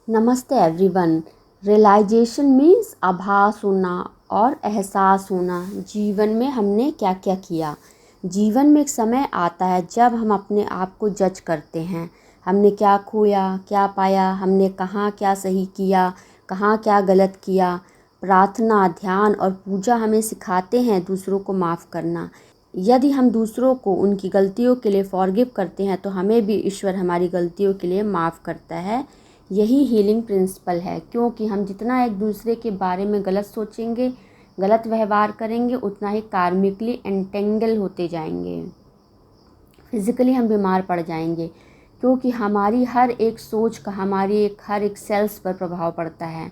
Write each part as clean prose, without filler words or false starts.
नमस्ते everyone. Realisation means आभास होना और एहसास होना जीवन में हमने क्या क्या किया। जीवन में एक समय आता है जब हम अपने आप को जज करते हैं। हमने क्या खोया, क्या पाया, हमने कहाँ क्या सही किया, कहाँ क्या गलत किया। प्रार्थना, ध्यान और पूजा हमें सिखाते हैं दूसरों को माफ़ करना। यदि हम दूसरों को उनकी गलतियों के लिए फॉरगिव करते हैं तो हमें भी ईश्वर हमारी गलतियों के लिए माफ़ करता है। यही हीलिंग प्रिंसिपल है, क्योंकि हम जितना एक दूसरे के बारे में गलत सोचेंगे, गलत व्यवहार करेंगे, उतना ही कार्मिकली एंटेंगल होते जाएंगे। फिज़िकली हम बीमार पड़ जाएंगे, क्योंकि हमारी हर एक सोच का हमारी हर एक सेल्स पर प्रभाव पड़ता है।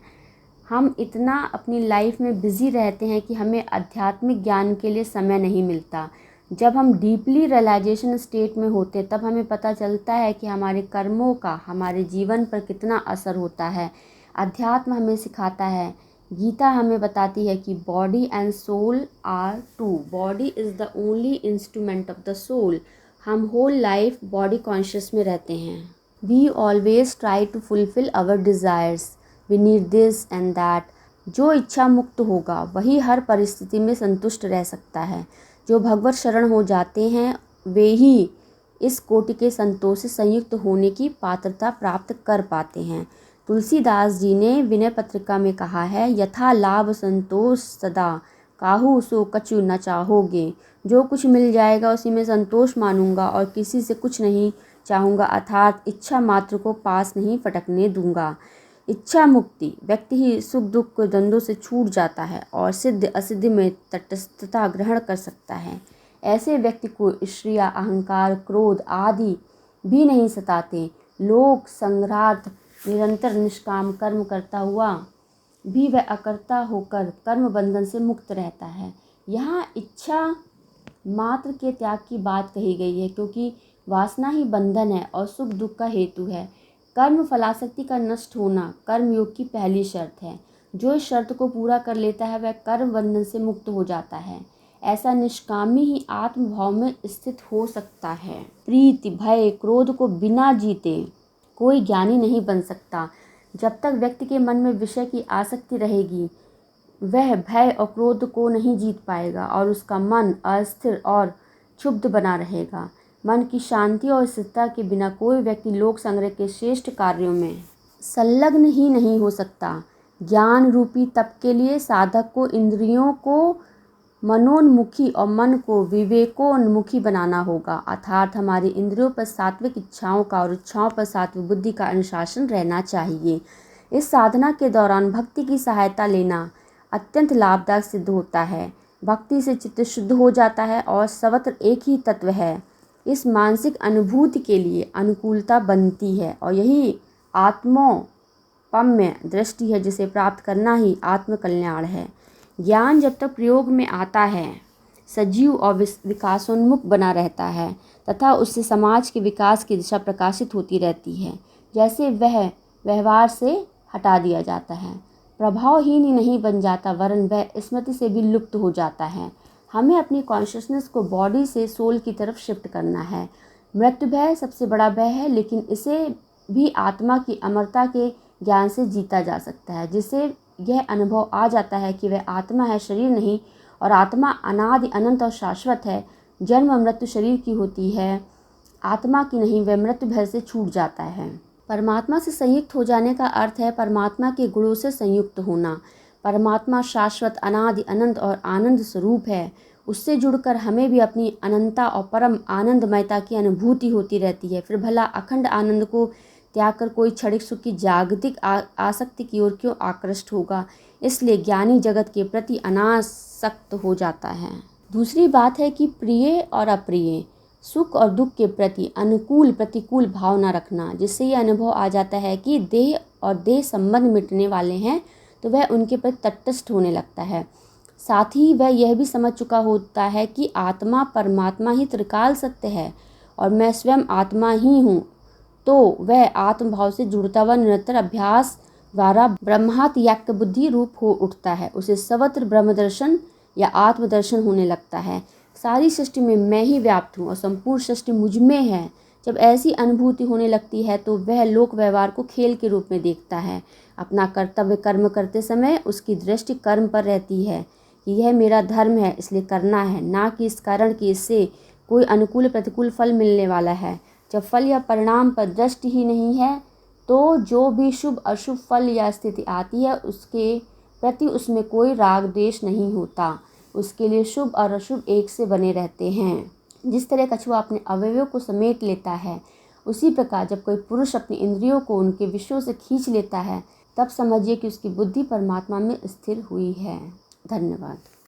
हम इतना अपनी लाइफ में बिज़ी रहते हैं कि हमें आध्यात्मिक ज्ञान के लिए समय नहीं मिलता। जब हम डीपली रियलाइजेशन स्टेट में होते हैं तब हमें पता चलता है कि हमारे कर्मों का हमारे जीवन पर कितना असर होता है। अध्यात्म हमें सिखाता है, गीता हमें बताती है कि body and soul are two. Body is the only instrument of the soul. हम होल लाइफ बॉडी कॉन्शियस में रहते हैं। We always try to fulfil our desires, we need this and that. जो इच्छा मुक्त होगा वही हर परिस्थिति में संतुष्ट रह सकता है। जो भगवत शरण हो जाते हैं वे ही इस कोटि के संतोष से संयुक्त होने की पात्रता प्राप्त कर पाते हैं। तुलसीदास जी ने विनय पत्रिका में कहा है, यथा लाभ संतोष सदा, काहू सो कछु न चाहोगे। जो कुछ मिल जाएगा उसी में संतोष मानूंगा और किसी से कुछ नहीं चाहूँगा, अर्थात इच्छा मात्र को पास नहीं फटकने दूंगा। इच्छा मुक्ति व्यक्ति ही सुख दुख के द्वंद्वों से छूट जाता है और सिद्ध असिद्ध में तटस्थता ग्रहण कर सकता है। ऐसे व्यक्ति को ईर्ष्या, अहंकार, क्रोध आदि भी नहीं सताते। लोक संग्रहार्थ निरंतर निष्काम कर्म करता हुआ भी वह अकर्ता होकर कर्म बंधन से मुक्त रहता है। यहाँ इच्छा मात्र के त्याग की बात कही गई है, क्योंकि वासना ही बंधन है और सुख दुख का हेतु है। कर्म फलासक्ति का नष्ट होना कर्मयोग की पहली शर्त है। जो इस शर्त को पूरा कर लेता है वह कर्म बंधन से मुक्त हो जाता है। ऐसा निष्कामी ही आत्मभाव में स्थित हो सकता है। प्रीति, भय, क्रोध को बिना जीते कोई ज्ञानी नहीं बन सकता। जब तक व्यक्ति के मन में विषय की आसक्ति रहेगी वह भय और क्रोध को नहीं जीत पाएगा और उसका मन अस्थिर और क्षुब्ध बना रहेगा। मन की शांति और स्थिरता के बिना कोई व्यक्ति लोक संग्रह के श्रेष्ठ कार्यों में संलग्न ही नहीं हो सकता। ज्ञान रूपी तप के लिए साधक को इंद्रियों को मनोन्मुखी और मन को विवेकोन्मुखी बनाना होगा, अर्थात हमारी इंद्रियों पर सात्विक इच्छाओं का और इच्छाओं पर सात्विक बुद्धि का अनुशासन रहना चाहिए। इस साधना के दौरान भक्ति की सहायता लेना अत्यंत लाभदायक सिद्ध होता है। भक्ति से चित्त शुद्ध हो जाता है और सर्वत्र एक ही तत्व है। इस मानसिक अनुभूति के लिए अनुकूलता बनती है और यही आत्मोपम्य दृष्टि है जिसे प्राप्त करना ही आत्मकल्याण है। ज्ञान जब तक प्रयोग में आता है सजीव और विकासोन्मुख बना रहता है तथा उससे समाज के विकास की दिशा प्रकाशित होती रहती है। जैसे वह व्यवहार से हटा दिया जाता है, प्रभावहीन ही नहीं बन जाता वरन वह स्मृति से भी लुप्त हो जाता है। हमें अपनी कॉन्शियसनेस को बॉडी से सोल की तरफ शिफ्ट करना है। मृत्यु भय सबसे बड़ा भय है, लेकिन इसे भी आत्मा की अमरता के ज्ञान से जीता जा सकता है, जिससे यह अनुभव आ जाता है कि वह आत्मा है, शरीर नहीं, और आत्मा अनादि अनंत और शाश्वत है। जन्म मृत्यु शरीर की होती है, आत्मा की नहीं। वह मृत्यु भय से छूट जाता है। परमात्मा से संयुक्त हो जाने का अर्थ है परमात्मा के गुणों से संयुक्त होना। परमात्मा शाश्वत, अनादि अनंत और आनंद स्वरूप है। उससे जुड़कर हमें भी अपनी अनंतता और परम आनंदमयता की अनुभूति होती रहती है। फिर भला अखंड आनंद को त्याग कर कोई क्षणिक सुख की जागतिक आसक्ति की ओर क्यों आकृष्ट होगा। इसलिए ज्ञानी जगत के प्रति अनासक्त हो जाता है। दूसरी बात है कि प्रिय और अप्रिय, सुख और दुख के प्रति अनुकूल प्रतिकूल भावना रखना, जिससे ये अनुभव आ जाता है कि देह और देह संबंध मिटने वाले हैं तो वह उनके प्रति तटस्थ होने लगता है। साथ ही वह यह भी समझ चुका होता है कि आत्मा परमात्मा ही त्रिकाल सत्य है और मैं स्वयं आत्मा ही हूँ, तो वह आत्मभाव से जुड़ता हुआ निरंतर अभ्यास द्वारा ब्रह्मात्मक बुद्धि रूप हो उठता है। उसे सर्वत्र ब्रह्मदर्शन या आत्मदर्शन होने लगता है। सारी सृष्टि में मैं ही व्याप्त हूँ और संपूर्ण सृष्टि मुझ में है। जब ऐसी अनुभूति होने लगती है तो वह लोक व्यवहार को खेल के रूप में देखता है। अपना कर्तव्य कर्म करते समय उसकी दृष्टि कर्म पर रहती है कि यह मेरा धर्म है इसलिए करना है, ना कि इस कारण कि इससे कोई अनुकूल प्रतिकूल फल मिलने वाला है। जब फल या परिणाम पर दृष्टि ही नहीं है तो जो भी शुभ अशुभ फल या स्थिति आती है उसके प्रति उसमें कोई राग द्वेष नहीं होता। उसके लिए शुभ और अशुभ एक से बने रहते हैं। जिस तरह कछुआ अपने अवयवों को समेट लेता है, उसी प्रकार जब कोई पुरुष अपनी इंद्रियों को उनके विषयों से खींच लेता है, तब समझिए कि उसकी बुद्धि परमात्मा में स्थिर हुई है। धन्यवाद।